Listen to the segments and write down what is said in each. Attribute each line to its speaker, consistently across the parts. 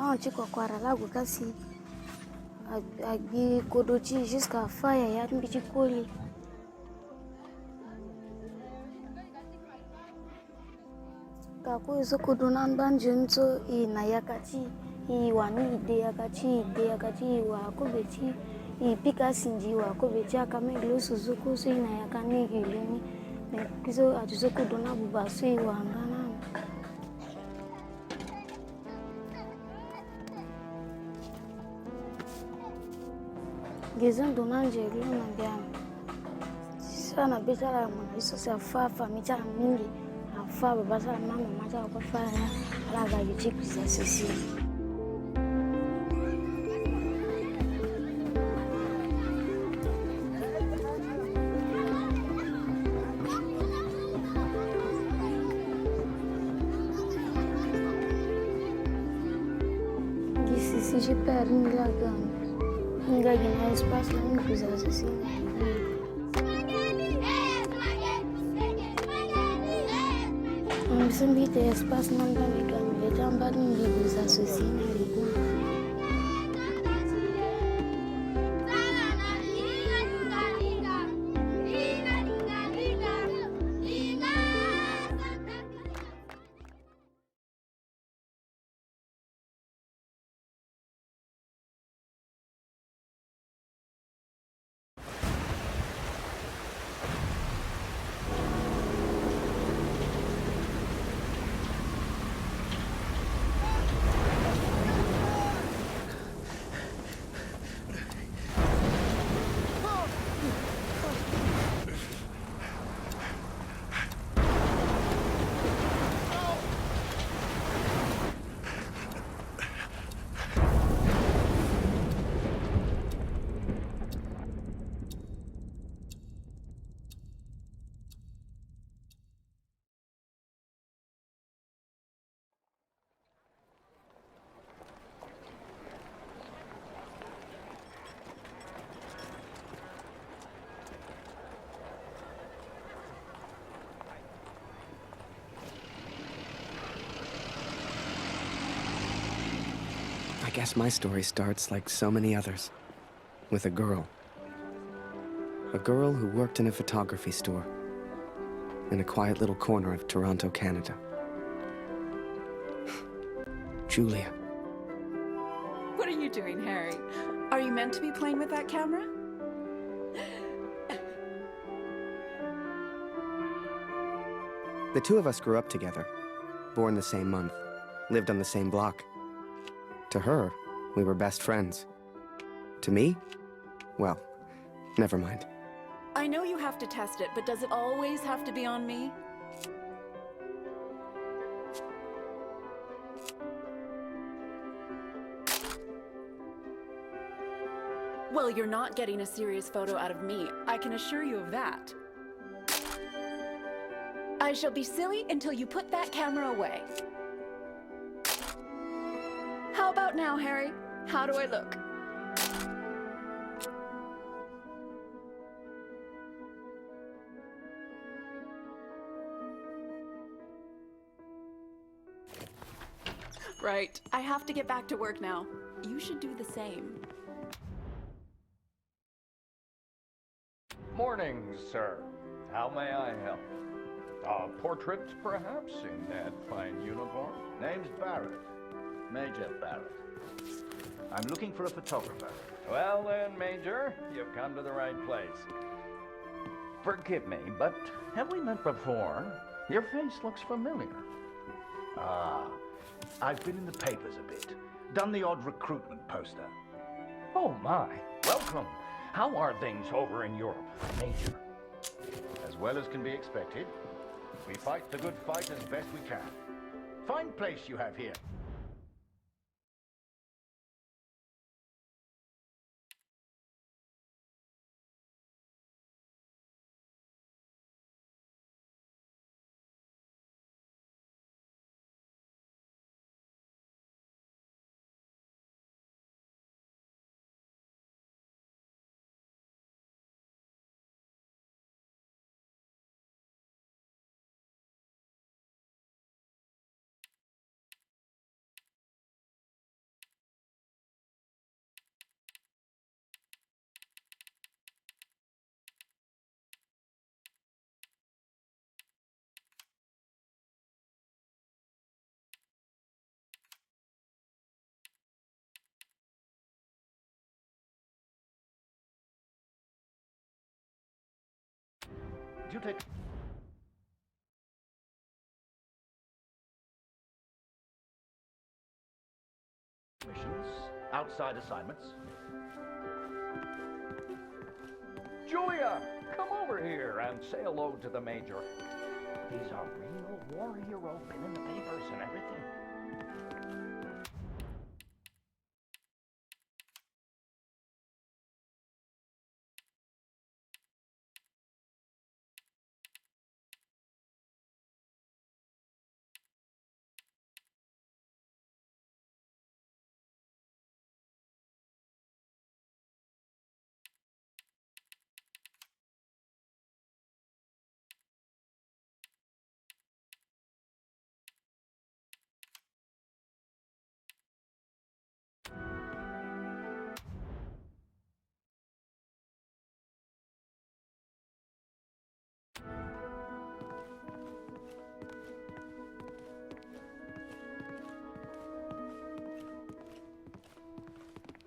Speaker 1: on chico lago kasi agi kodochi jusqu'à faya ya mbichi koli kako izo kodonan banjunzo ina yakati I wani ide yakati wa kobechi I pika sinji wa kobechi akameglo suzuku so ina yakani gilini kizo atuzo kodona bubaso wa ngana Gezan donanje luna biam. Sana bicara mwiso sa fa micara mingi. Afa babasa mama macha kwa fa ala ga yichiku za sisi. Gisi je perds une gamme. Enggak gini espace lain bisa sih. Bisa bite espace nanda mekan tambah nih bisa sih nih.
Speaker 2: I guess my story starts like so many others, with a girl. A girl who worked in a photography store in a quiet little corner of Toronto, Canada. Julia.
Speaker 3: What are you doing, Harry? Are you meant to be playing with that camera?
Speaker 2: The two of us grew up together, born the same month, lived on the same block. To her, we were best friends. To me, well, never mind.
Speaker 3: I know you have to test it, but does it always have to be on me? Well, you're not getting a serious photo out of me. I can assure you of that. I shall be silly until you put that camera away. How about now, Harry? How do I look? Right. I have to get back to work now. You should do the same.
Speaker 4: Morning, sir. How may I help? A portrait, perhaps, in that fine uniform?
Speaker 5: Name's Barrett. Major Barrett. I'm looking for a photographer.
Speaker 4: Well then, Major, you've come to the right place. Forgive me, but have we met before? Your face looks familiar.
Speaker 5: Ah, I've been in the papers a bit. Done the odd recruitment poster.
Speaker 4: Oh my, welcome. How are things over in Europe, Major?
Speaker 5: As well as can be expected. We fight the good fight as best we can. Fine place you have here. Do you take missions, outside assignments?
Speaker 4: Julia, come over here and say hello to the Major. He's a real war hero, been in the papers and everything.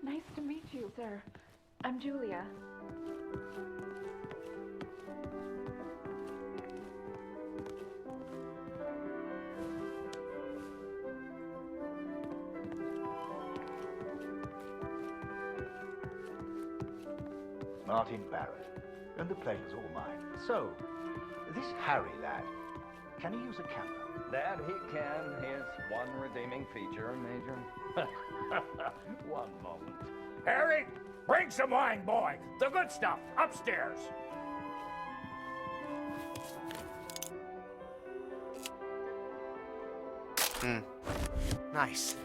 Speaker 3: Nice to meet you, sir. I'm Julia.
Speaker 5: Martin Barrett. And the pleasure's all mine. So, this Harry lad, can he use a camera?
Speaker 4: That he can. His one redeeming feature, Major. One moment.
Speaker 6: Harry, bring some wine, boy. The good stuff, upstairs.
Speaker 2: Nice.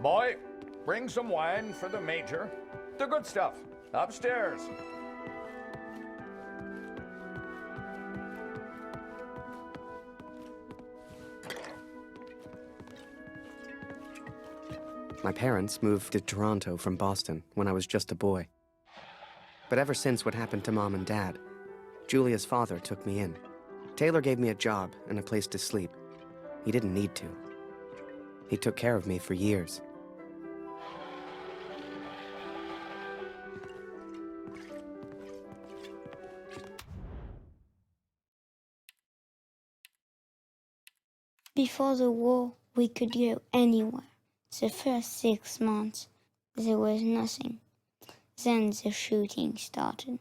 Speaker 6: Boy, bring some wine for the Major. The good stuff, upstairs.
Speaker 2: My parents moved to Toronto from Boston when I was just a boy. But ever since what happened to Mom and Dad, Julia's father took me in. Taylor gave me a job and a place to sleep. He didn't need to. He took care of me for years.
Speaker 1: Before the war, we could go anywhere. The first 6 months, there was nothing. Then the shooting started.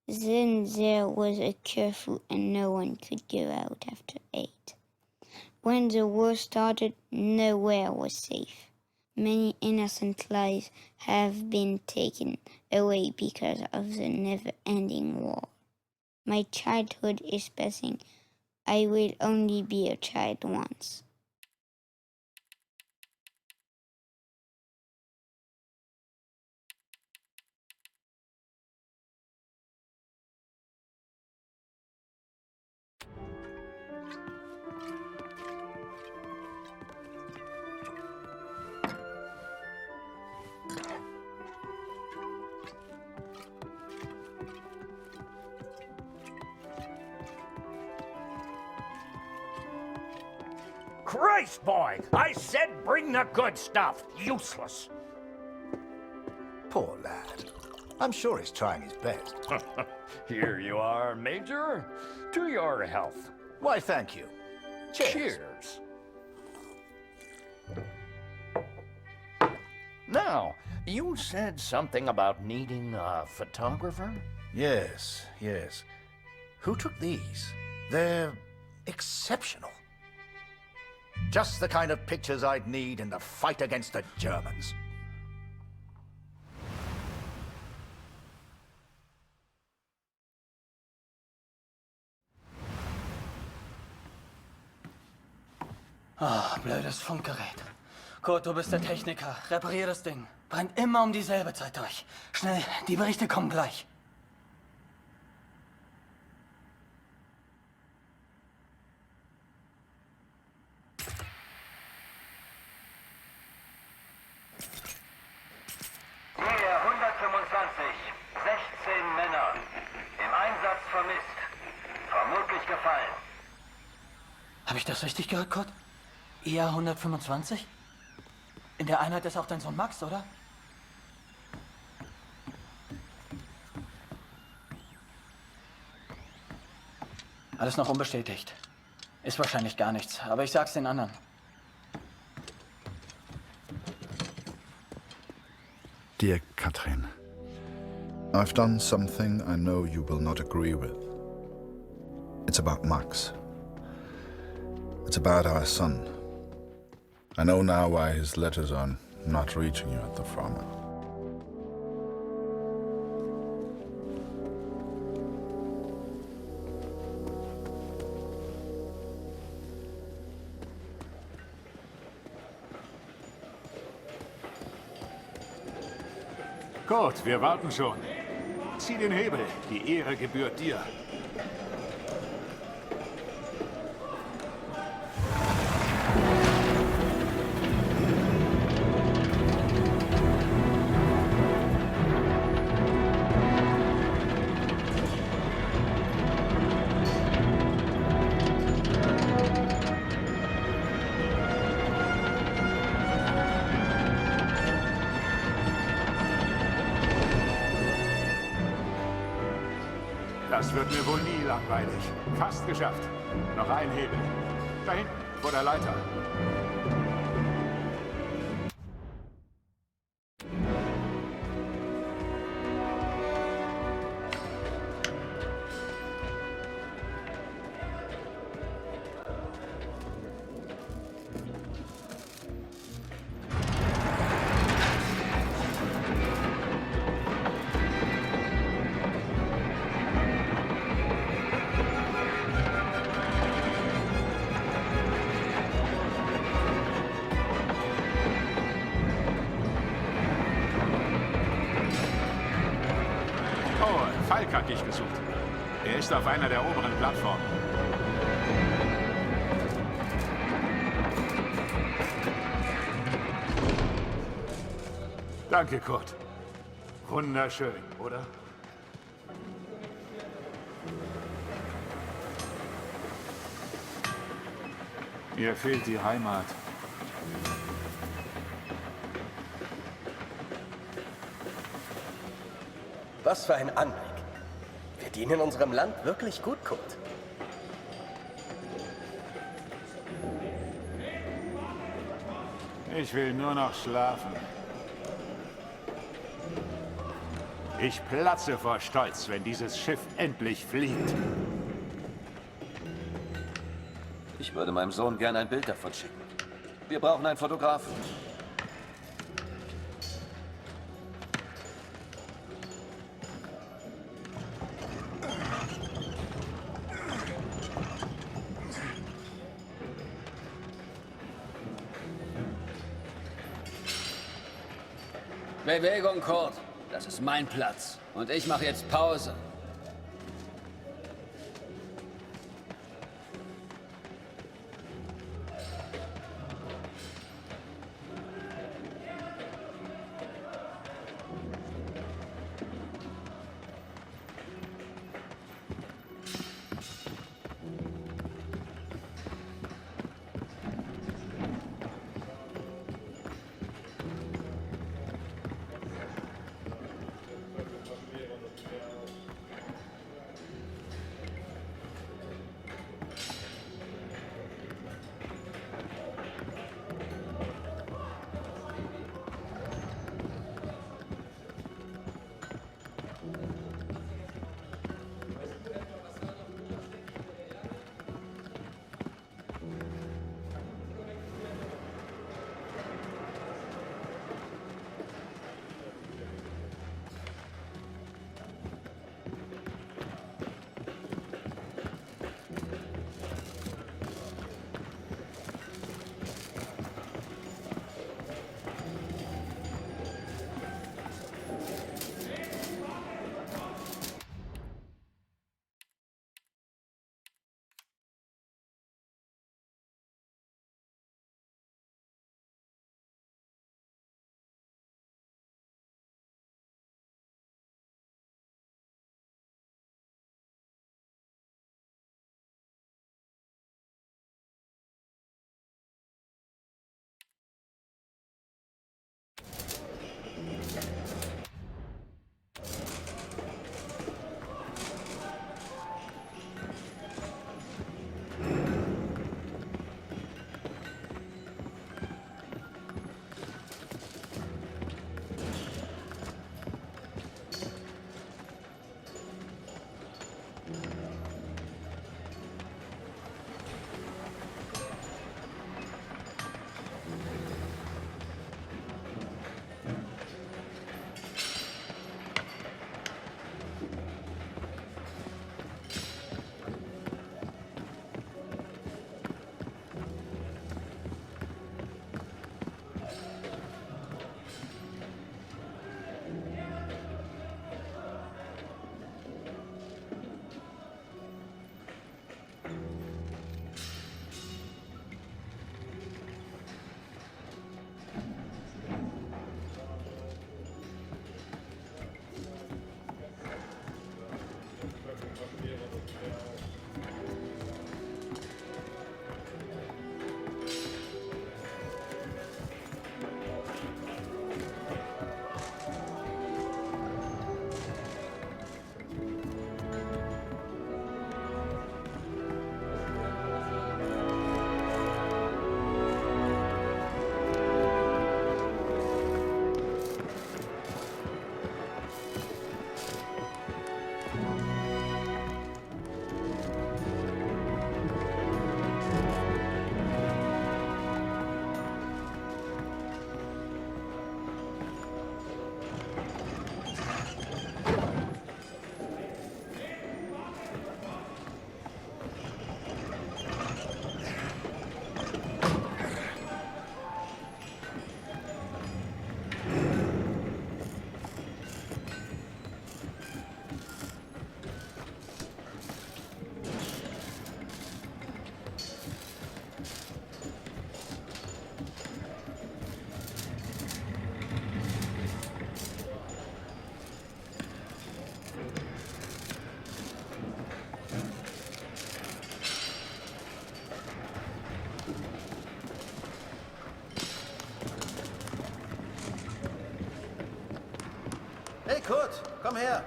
Speaker 1: Then there was a curfew and no one could go out after 8. When the war started, nowhere was safe. Many innocent lives have been taken away because of the never-ending war. My childhood is passing. I will only be a child once.
Speaker 6: Christ, boy! I said bring the good stuff. Useless.
Speaker 5: Poor lad. I'm sure he's trying his best.
Speaker 6: Here you are, Major. To your health.
Speaker 5: Why, thank you. Cheers.
Speaker 6: Cheers.
Speaker 4: Now, you said something about needing a photographer?
Speaker 5: Yes, yes. Who took these? They're exceptional. Just the kind of pictures I'd need in the fight against the Germans.
Speaker 7: Ah, blödes Funkgerät. Kurt, du bist der Techniker. Reparier das Ding. Brennt immer um dieselbe Zeit durch. Schnell, die Berichte kommen gleich.
Speaker 8: Nähe 125, 16 Männer. Im Einsatz vermisst. Vermutlich gefallen.
Speaker 7: Habe ich das richtig gehört, Kurt? IA 125? In der Einheit ist auch dein Sohn Max, oder? Alles noch unbestätigt. Ist wahrscheinlich gar nichts, aber ich sag's den anderen.
Speaker 9: Dear Katrin, I've done something I know you will not agree with. It's about Max. It's about our son. I know now why his letters are not reaching you at the front.
Speaker 10: Gut, wir warten schon. Zieh den Hebel. Die Ehre gebührt dir. Das wird mir wohl nie langweilig. Fast geschafft. Noch ein Hebel. Da hinten, vor der Leiter. Falk hat dich gesucht. Er ist auf einer der oberen Plattformen. Danke, Kurt. Wunderschön, oder? Mir fehlt die Heimat.
Speaker 11: Was für ein Anblick. Wir dienen unserem Land wirklich gut, Kurt.
Speaker 10: Ich will nur noch schlafen. Ich platze vor Stolz, wenn dieses Schiff endlich fliegt.
Speaker 12: Ich würde meinem Sohn gern ein Bild davon schicken. Wir brauchen einen Fotografen.
Speaker 13: Bewegung, Kurt. Das ist mein Platz. Und ich mache jetzt Pause.
Speaker 5: komm her!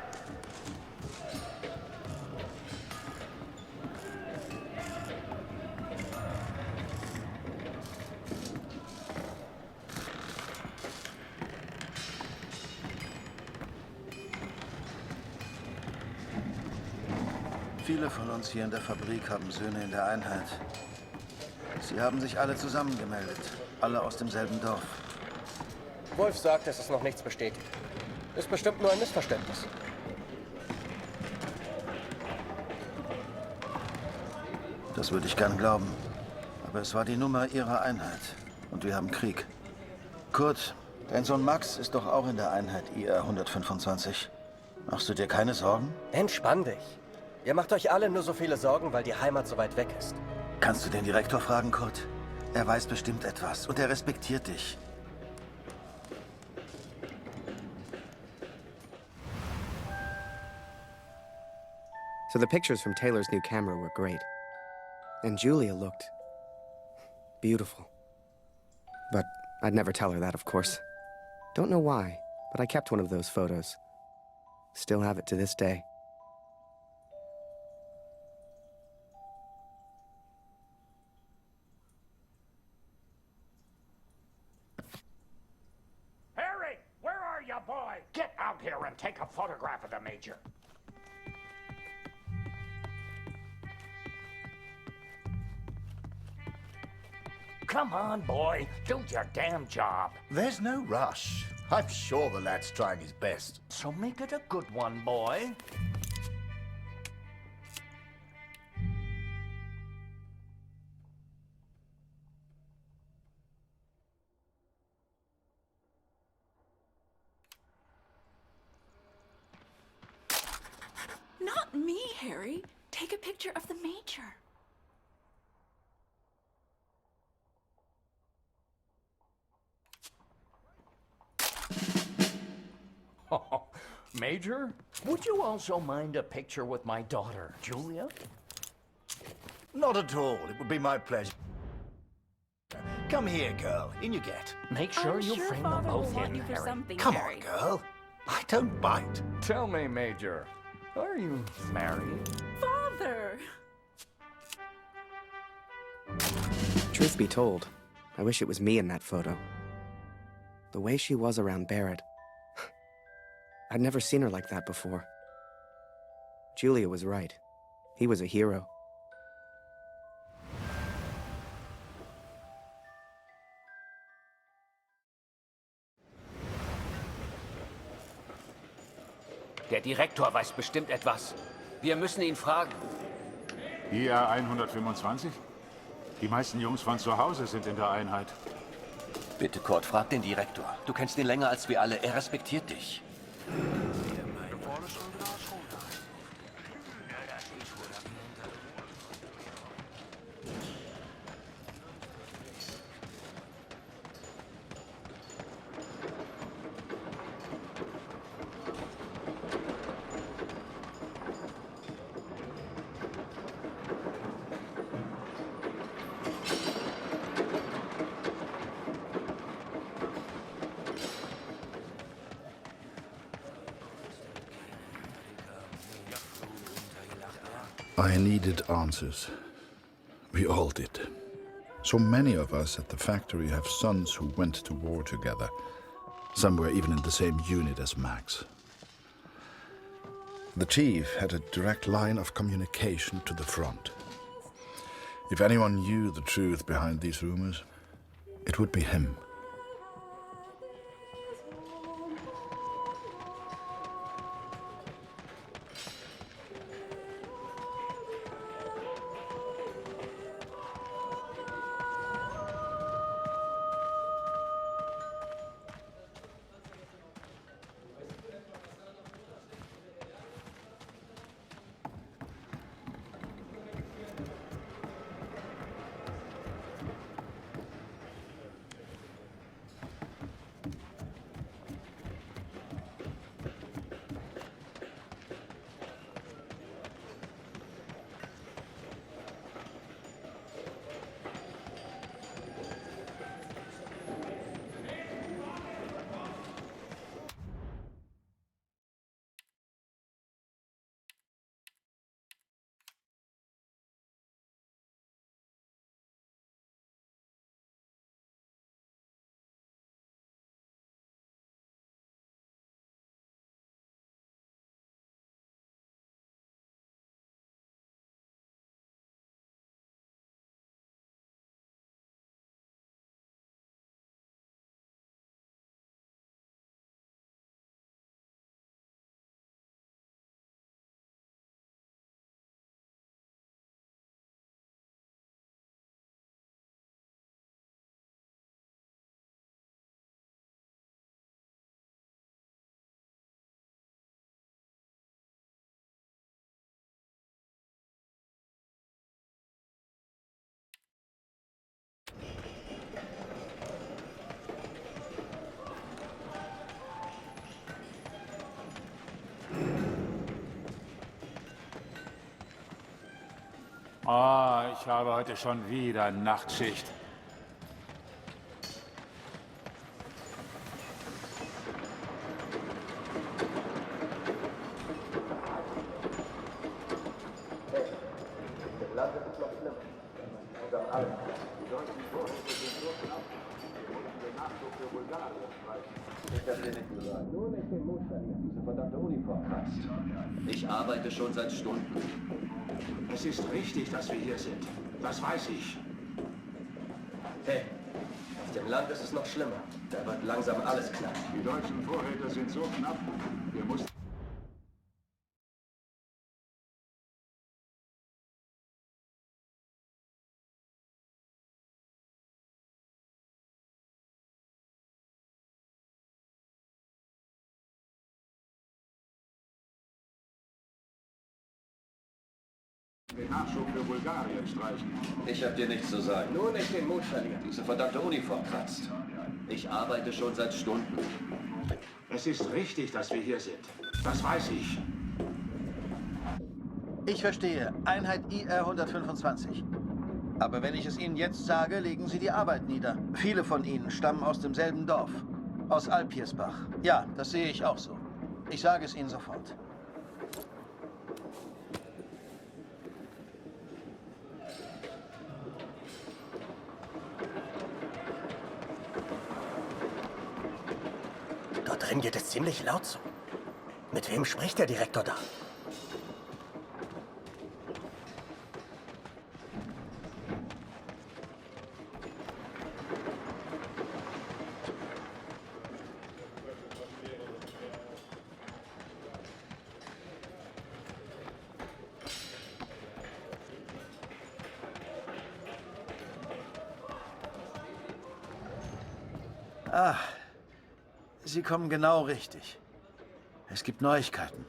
Speaker 14: Viele von uns hier in der Fabrik haben Söhne in der Einheit. Sie haben sich alle zusammengemeldet. Alle aus demselben Dorf.
Speaker 11: Wolf sagt, es ist noch nichts bestätigt. Ist bestimmt nur ein Missverständnis.
Speaker 14: Das würde ich gern glauben. Aber es war die Nummer ihrer Einheit. Und wir haben Krieg. Kurt, dein Sohn Max ist doch auch in der Einheit IR 125. Machst du dir keine Sorgen?
Speaker 11: Entspann dich. Ihr macht euch alle nur so viele Sorgen, weil die Heimat so weit weg ist.
Speaker 14: Kannst du den Direktor fragen, Kurt? Er weiß bestimmt etwas und er respektiert dich.
Speaker 2: So the pictures from Taylor's new camera were great. And Julia looked beautiful. But I'd never tell her that, of course. Don't know why, but I kept one of those photos. Still have it to this day.
Speaker 6: Harry, where are you, boy? Get out here and take a photograph of the Major. Come on, boy. Do your damn job.
Speaker 5: There's no rush. I'm sure the lad's trying his best.
Speaker 6: So make it a good one, boy.
Speaker 3: Not me, Harry. Take a picture of the Major.
Speaker 6: Oh, Major, would you also mind a picture with my daughter, Julia?
Speaker 5: Not at all. It would be my pleasure. Come here, girl. In you get.
Speaker 6: Make sure you frame them both in, Harry.
Speaker 5: Come on, girl. I don't bite.
Speaker 6: Tell me, Major, are you married?
Speaker 3: Father!
Speaker 2: Truth be told, I wish it was me in that photo. The way she was around Barrett. I'd never seen her like that before. Julia was right. He was a hero.
Speaker 13: Der Direktor weiß bestimmt etwas. Wir müssen ihn fragen.
Speaker 10: IR 125? Die meisten Jungs von zu Hause sind in der Einheit.
Speaker 12: Bitte, Kurt, frag den Direktor. Du kennst ihn länger als wir alle. Er respektiert dich.
Speaker 9: I needed answers. We all did. So many of us at the factory have sons who went to war together. Some were even in the same unit as Max. The chief had a direct line of communication to the front. If anyone knew the truth behind these rumors, it would be him.
Speaker 10: Oh, ich habe heute schon wieder Nachtschicht.
Speaker 12: Ich arbeite schon seit Stunden.
Speaker 10: Es ist richtig, dass wir hier sind. Das weiß ich.
Speaker 11: Hey, auf dem Land ist es noch schlimmer. Da wird langsam alles knapp.
Speaker 10: Die deutschen Vorräte sind so knapp, wir mussten... den Nachschub für Bulgarien streichen.
Speaker 12: Ich hab dir nichts zu sagen.
Speaker 11: Nur nicht den Mut verlieren.
Speaker 12: Diese verdammte Uniform kratzt. Ich arbeite schon seit Stunden.
Speaker 10: Es ist richtig, dass wir hier sind. Das weiß ich.
Speaker 14: Ich verstehe. Einheit IR 125. Aber wenn ich es Ihnen jetzt sage, legen Sie die Arbeit nieder. Viele von Ihnen stammen aus demselben Dorf. Aus Alpiersbach. Ja, das sehe ich auch so. Ich sage es Ihnen sofort.
Speaker 11: Dort drin geht es ziemlich laut zu. Mit wem spricht der Direktor da?
Speaker 14: Ah, Sie kommen genau richtig. Es gibt Neuigkeiten.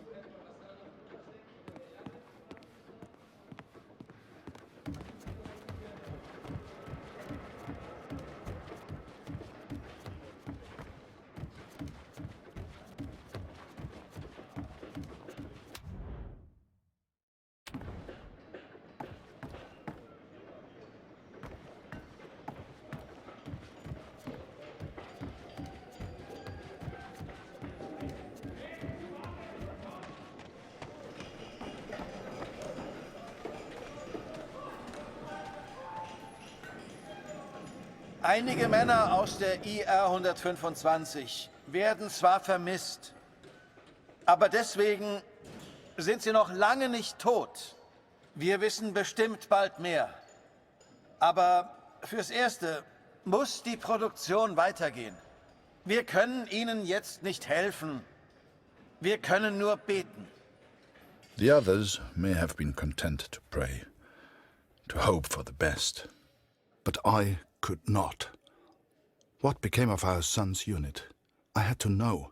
Speaker 14: Einige Männer aus der IR 125 werden zwar vermisst, aber deswegen sind sie noch lange nicht tot. Wir wissen bestimmt bald mehr. Aber fürs Erste muss die Produktion weitergehen. Wir können ihnen jetzt nicht helfen. Wir können nur beten.
Speaker 9: The others may have been content to pray, to hope for the best. But I could not. What became of our son's unit? I had to know.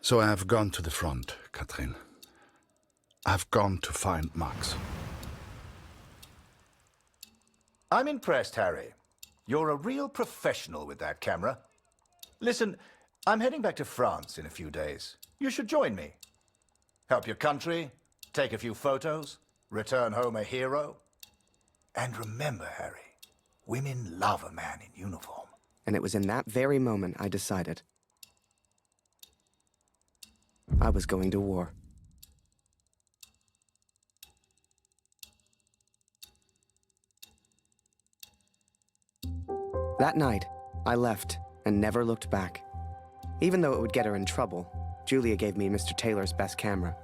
Speaker 9: So I have gone to the front, Katrin. I've gone to find Max.
Speaker 5: I'm impressed, Harry. You're a real professional with that camera. Listen, I'm heading back to France in a few days. You should join me. Help your country, take a few photos, return home a hero. And remember, Harry, women love a man in uniform.
Speaker 2: And it was in that very moment I decided I was going to war. That night, I left and never looked back. Even though it would get her in trouble, Julia gave me Mr. Taylor's best camera.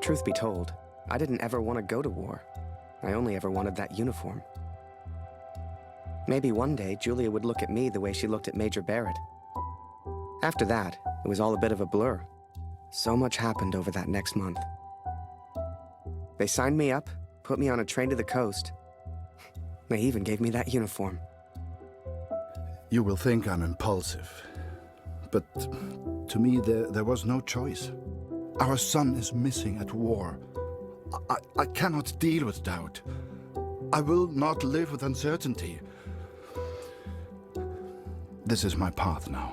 Speaker 2: Truth be told, I didn't ever want to go to war. I only ever wanted that uniform. Maybe one day Julia would look at me the way she looked at Major Barrett. After that, it was all a bit of a blur. So much happened over that next month. They signed me up, put me on a train to the coast. They even gave me that uniform.
Speaker 9: You will think I'm impulsive, but to me there was no choice. Our son is missing at war. I cannot deal with doubt. I will not live with uncertainty. This is my path now.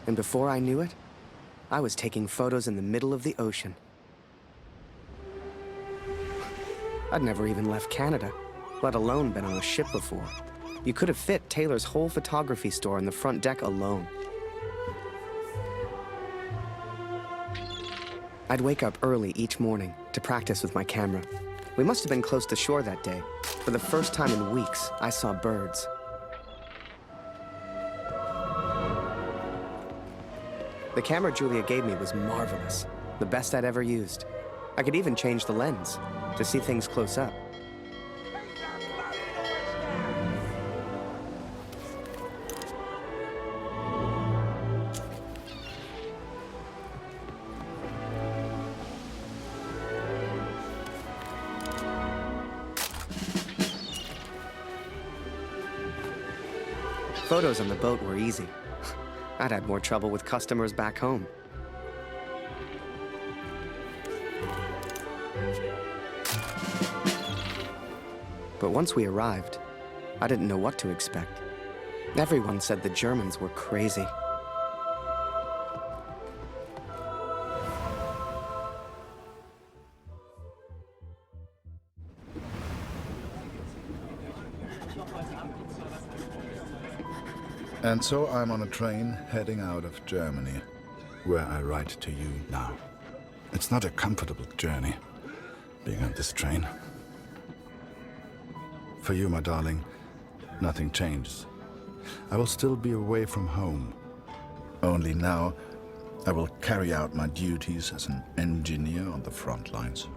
Speaker 2: And before I knew it, I was taking photos in the middle of the ocean. I'd never even left Canada, let alone been on a ship before. You could have fit Taylor's whole photography store on the front deck alone. I'd wake up early each morning to practice with my camera. We must have been close to shore that day. For the first time in weeks, I saw birds. The camera Julia gave me was marvelous, the best I'd ever used. I could even change the lens to see things close up. Photos on the boat were easy. I'd had more trouble with customers back home. But once we arrived, I didn't know what to expect. Everyone said the Germans were crazy.
Speaker 9: And so I'm on a train heading out of Germany, where I write to you now. It's not a comfortable journey, being on this train. For you, my darling, nothing changes. I will still be away from home. Only now, I will carry out my duties as an engineer on the front lines.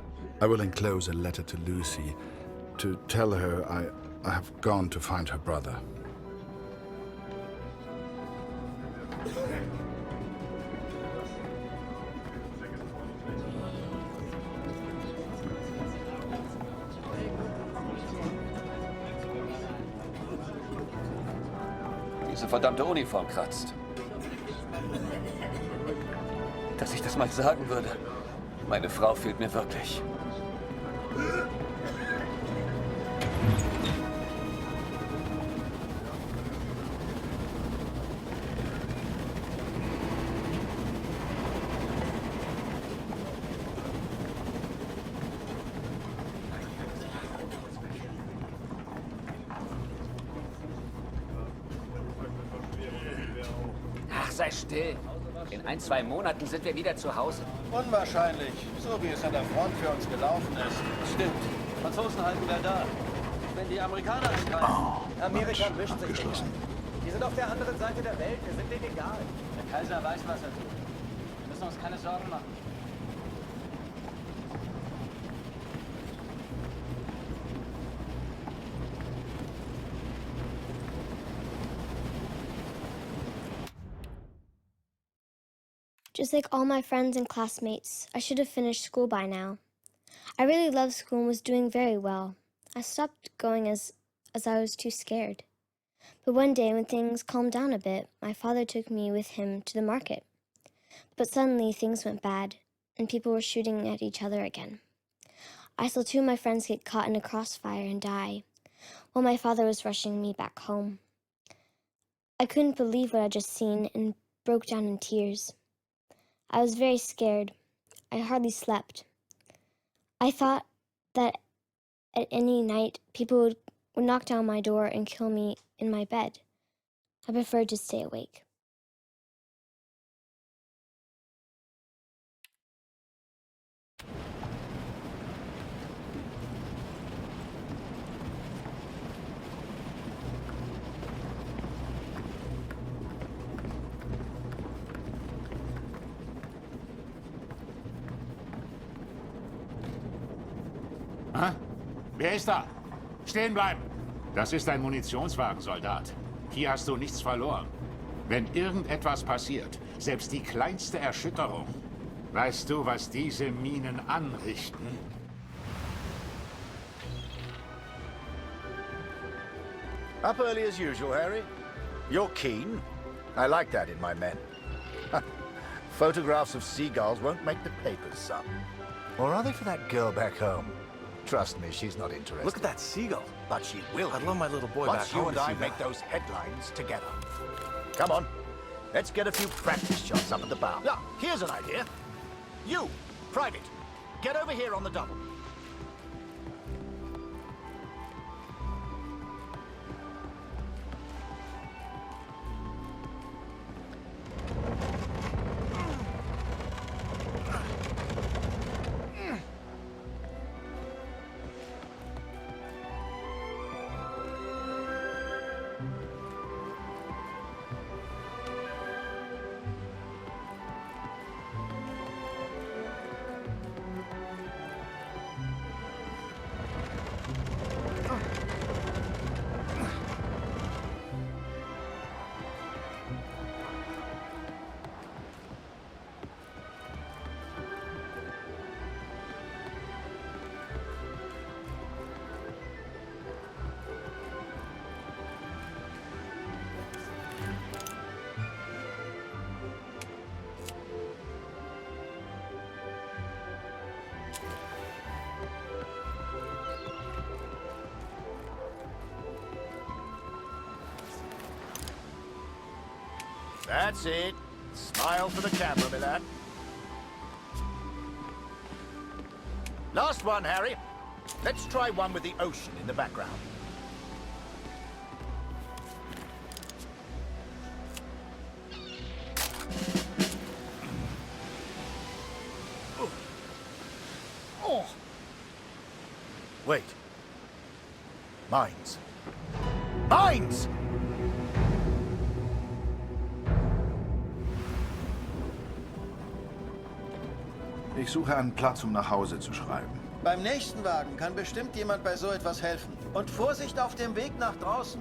Speaker 9: I will enclose a letter to Lucy to tell her I have gone to find her brother.
Speaker 12: Diese verdammte Uniform kratzt. Dass ich das mal sagen würde. Meine Frau fehlt mir wirklich.
Speaker 13: Ach, sei still. In 1-2 Monaten sind wir wieder zu Hause.
Speaker 14: Unwahrscheinlich, so wie es an der Front für uns gelaufen ist.
Speaker 11: Stimmt. Die Franzosen halten wir da. Wenn die Amerikaner eingreifen. Amerika mischt sich nicht. Die sind auf der anderen Seite der Welt. Wir sind denen egal. Der Kaiser weiß, was er tut. Wir müssen uns keine Sorgen machen.
Speaker 15: Just like all my friends and classmates, I should have finished school by now. I really loved school and was doing very well. I stopped going as I was too scared. But one day when things calmed down a bit, my father took me with him to the market. But suddenly things went bad, and people were shooting at each other again. I saw 2 of my friends get caught in a crossfire and die, while my father was rushing me back home. I couldn't believe what I'd just seen and broke down in tears. I was very scared. I hardly slept. I thought that at any night people would knock down my door and kill me in my bed. I preferred to stay awake.
Speaker 10: Ha? Wer ist da? Stehen bleiben! Das ist ein Munitionswagen, Soldat. Hier hast du nichts verloren. Wenn irgendetwas passiert, selbst die kleinste Erschütterung, weißt du, was diese Minen anrichten?
Speaker 5: Up early as usual, Harry. You're keen. I like that in my men. Photographs of seagulls won't make the papers, son. Or are they for that girl back home? Trust me, she's not interested.
Speaker 14: Look at that seagull.
Speaker 5: But she will.
Speaker 14: I'd love my little boy back
Speaker 5: Once you
Speaker 14: home
Speaker 5: and
Speaker 14: to
Speaker 5: I
Speaker 14: see
Speaker 5: make
Speaker 14: that.
Speaker 5: those headlines together. Come on. Let's get a few practice shots up at the bow. Yeah, here's an idea. You, Private, get over here on the double. That's it. Smile for the camera, my lad. Last one, Harry. Let's try one with the ocean in the background. Oh. Wait. Mines. Mines!
Speaker 9: Ich suche einen Platz, um nach Hause zu schreiben.
Speaker 14: Beim nächsten Wagen kann bestimmt jemand bei so etwas helfen. Und Vorsicht auf dem Weg nach draußen.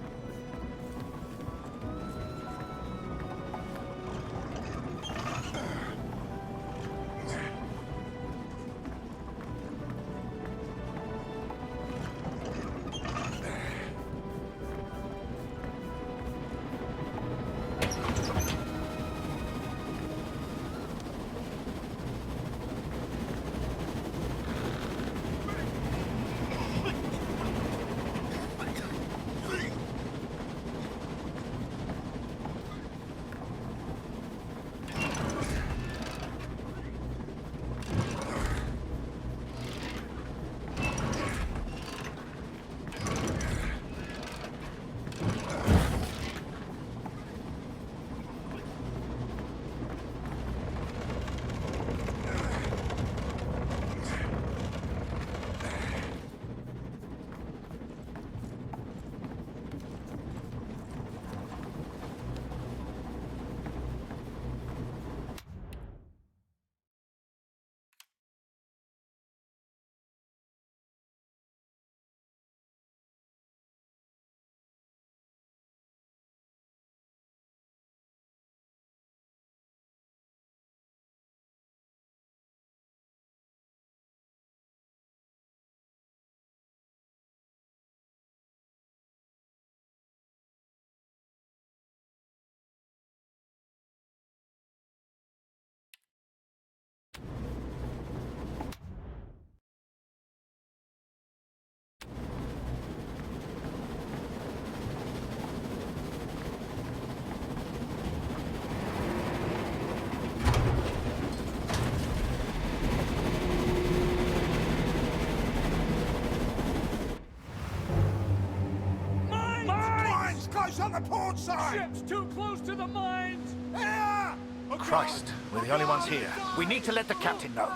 Speaker 10: Close on the port side!
Speaker 6: Ship's too close to the mines!
Speaker 10: Here!
Speaker 5: Christ, we're the only ones here. We need to let the captain know.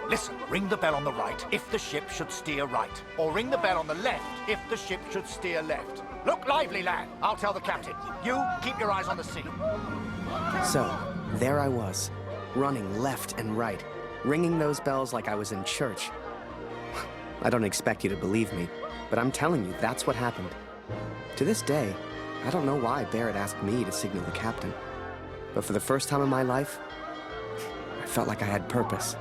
Speaker 5: Listen, ring the bell on the right if the ship should steer right. Or ring the bell on the left if the ship should steer left. Look lively, lad. I'll tell the captain. You, keep your eyes on the sea.
Speaker 2: So, there I was, running left and right, ringing those bells like I was in church. I don't expect you to believe me, but I'm telling you, that's what happened. To this day, I don't know why Barrett asked me to signal the captain. But for the first time in my life, I felt like I had purpose.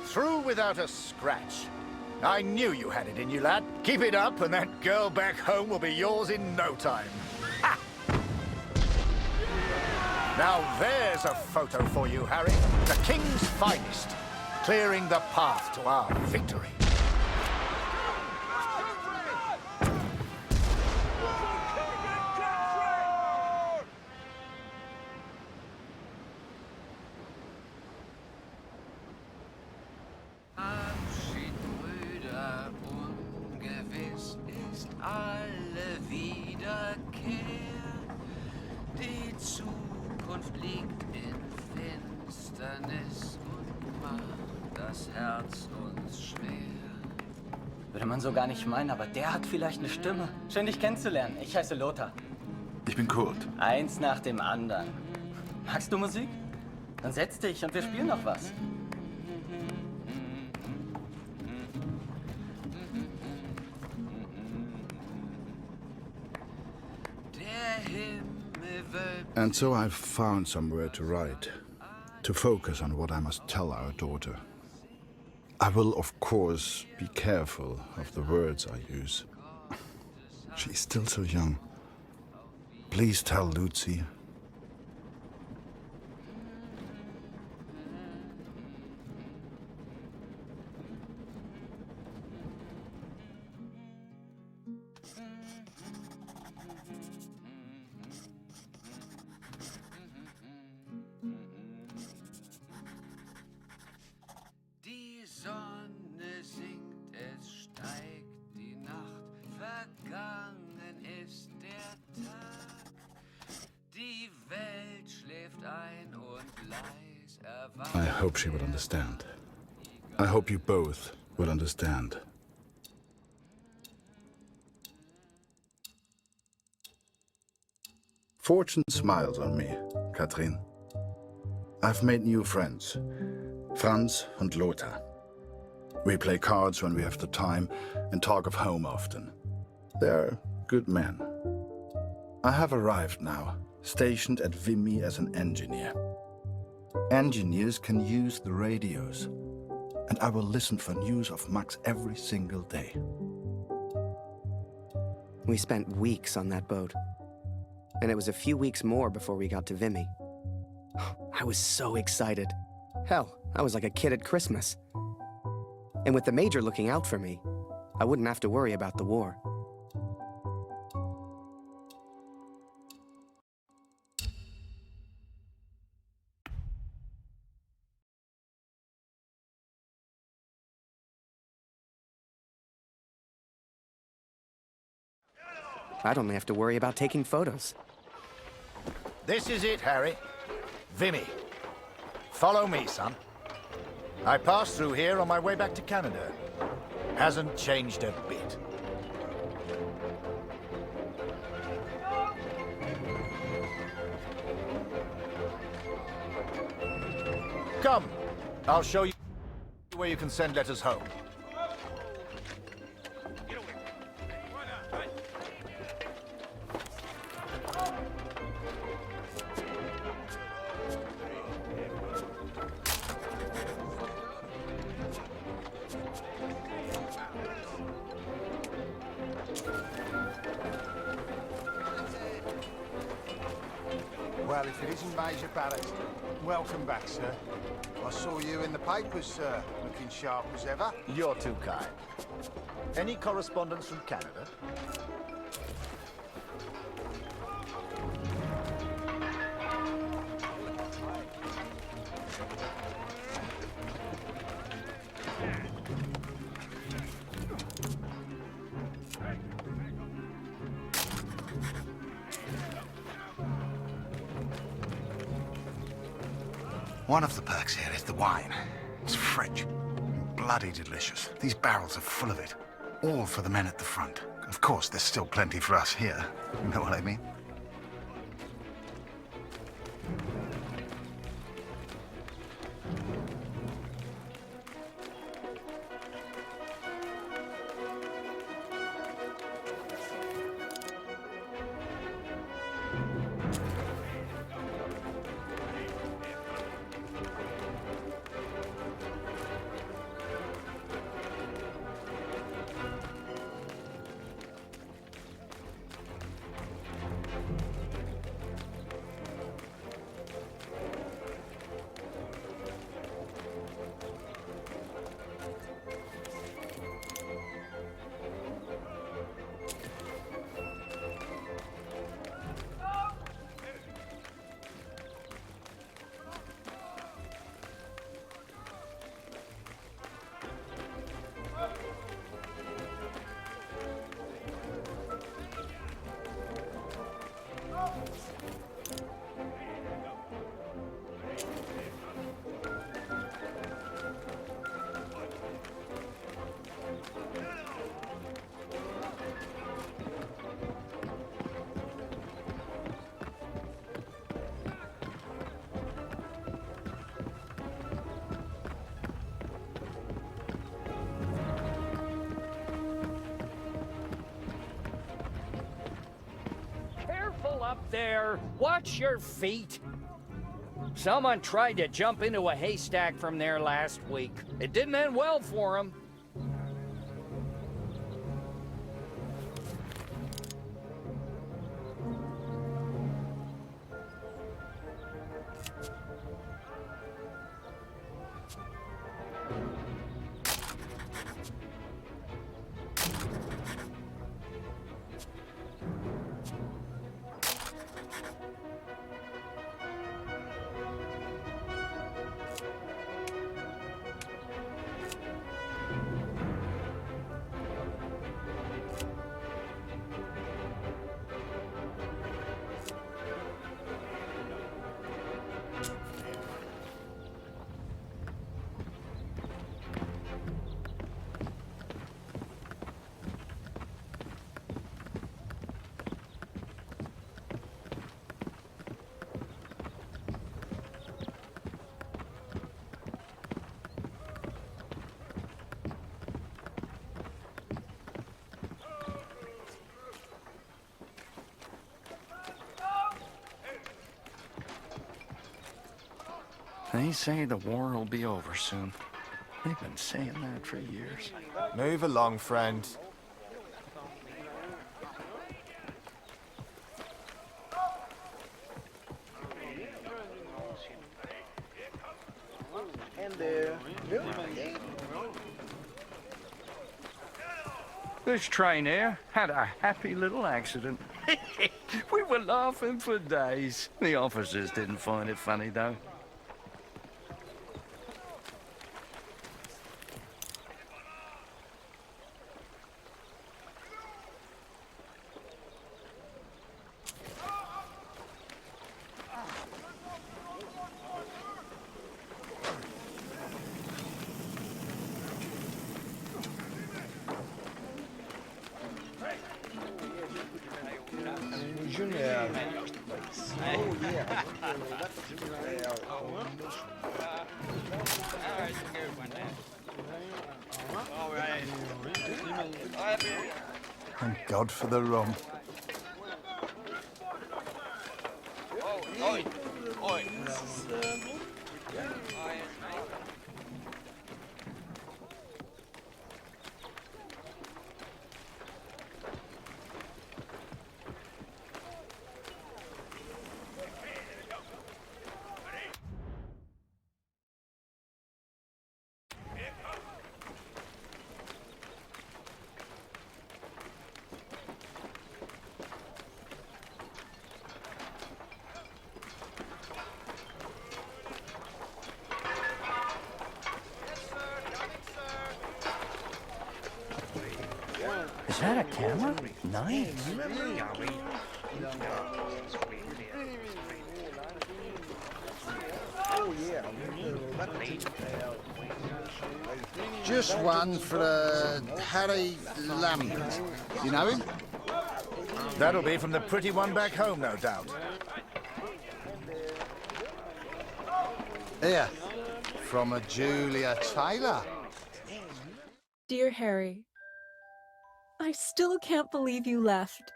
Speaker 5: Through without a scratch. I knew you had it in you, lad. Keep it up, and that girl back home will be yours in no time. Ha! Now there's a photo for you, Harry. The King's finest, clearing the path to our victory.
Speaker 13: Die Zukunft liegt in Finsternis und macht das Herz uns schwer.
Speaker 7: Würde man so gar nicht meinen, aber der hat vielleicht eine Stimme. Schön, dich kennenzulernen. Ich heiße Lothar.
Speaker 9: Ich bin Kurt.
Speaker 7: Eins nach dem anderen. Magst du Musik? Dann setz dich und wir spielen noch was.
Speaker 9: And so I've found somewhere to write, to focus on what I must tell our daughter. I will, of course, be careful of the words I use. She's still so young. Please tell Lucy. I hope she will understand. I hope you both will understand. Fortune smiles on me, Katrin. I've made new friends, Franz and Lothar. We play cards when we have the time and talk of home often. They're good men. I have arrived now, stationed at Vimy as an engineer. Engineers can use the radios, and I will listen for news of Max every single day.
Speaker 2: We spent weeks on that boat, and it was a few weeks more before we got to Vimy. I was so excited. Hell, I was like a kid at Christmas. And with the Major looking out for me, I wouldn't have to worry about the war. I'd only have to worry about taking photos.
Speaker 5: This is it, Harry. Vimy. Follow me, son. I passed through here on my way back to Canada. Hasn't changed a bit. Come, I'll show you where you can send letters home.
Speaker 16: Well, if it isn't Major Barrett, welcome back, sir. I saw you in the papers, sir, looking sharp as ever.
Speaker 5: You're too kind. Any correspondence from Canada?
Speaker 9: One of the perks here is the wine. It's French. Bloody delicious. These barrels are full of it. All for the men at the front. Of course, there's still plenty for us here. You know what I mean?
Speaker 6: there! Watch your feet! Someone tried to jump into a haystack from there last week. It didn't end well for him.
Speaker 4: They say the war will be over soon. They've been saying that for years.
Speaker 16: Move along, friend.
Speaker 4: This train here had a happy little accident. We were laughing for days. The officers didn't find it funny, though.
Speaker 16: Thank God for the rum.
Speaker 4: Is that a camera? Nice.
Speaker 16: Just one for Harry Lambert. You know him?
Speaker 5: That'll be from the pretty one back home, no doubt.
Speaker 16: Here, from a Julia Taylor.
Speaker 17: Dear Harry, I still can't believe you left.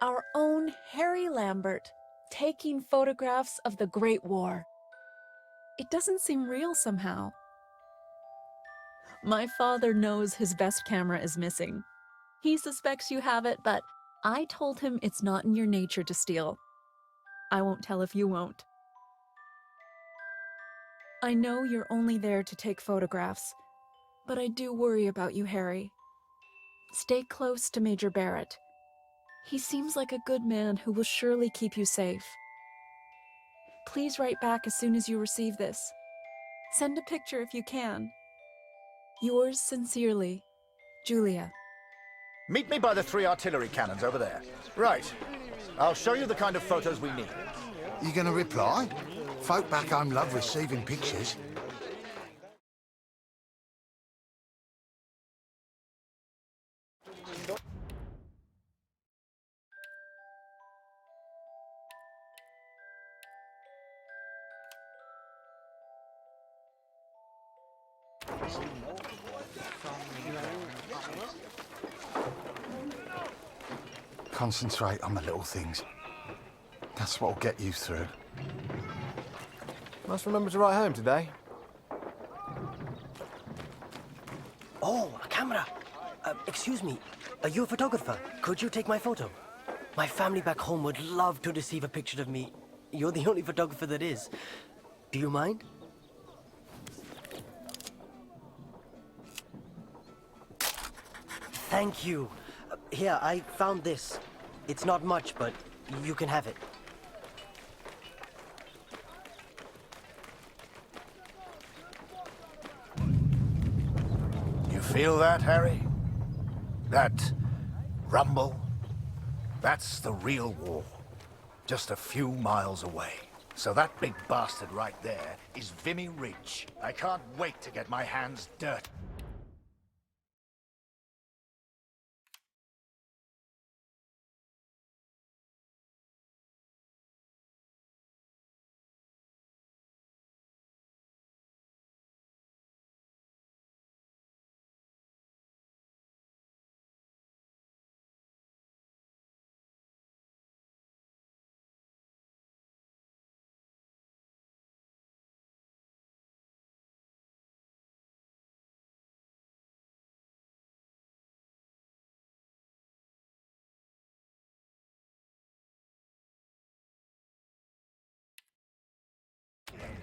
Speaker 17: Our own Harry Lambert, taking photographs of the Great War. It doesn't seem real somehow. My father knows his best camera is missing. He suspects you have it, but I told him it's not in your nature to steal. I won't tell if you won't. I know you're only there to take photographs, but I do worry about you, Harry. Stay close to Major Barrett. He seems like a good man who will surely keep you safe. Please write back as soon as you receive this. Send a picture if you can. Yours sincerely, Julia.
Speaker 5: Meet me by the 3 artillery cannons over there. Right. I'll show you the kind of photos we need.
Speaker 16: You gonna reply? Folk back home love receiving pictures. Concentrate on the little things. That's what'll get you through.
Speaker 18: Must remember to write home today.
Speaker 11: Oh, a camera. Excuse me, are you a photographer? Could you take my photo? My family back home would love to receive a picture of me. You're the only photographer that is. Do you mind? Thank you. Here, I found this. It's not much, but you can have it.
Speaker 5: You feel that, Harry? That rumble? That's the real war. Just a few miles away. So that big bastard right there is Vimy Ridge. I can't wait to get my hands dirty.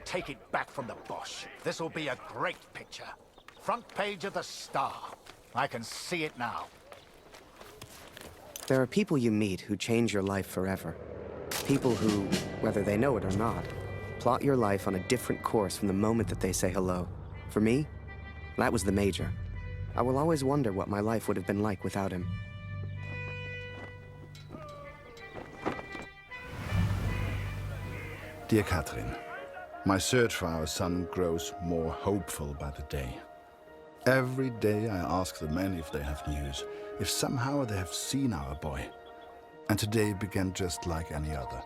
Speaker 5: Take it back from the Bosch. This'll be a great picture. Front page of the Star. I can see it now.
Speaker 2: There are people you meet who change your life forever. People who, whether they know it or not, plot your life on a different course from the moment that they say hello. For me, that was the Major. I will always wonder what my life would have been like without him.
Speaker 9: Dear Catherine, my search for our son grows more hopeful by the day. Every day I ask the men if they have news, if somehow they have seen our boy. And today began just like any other.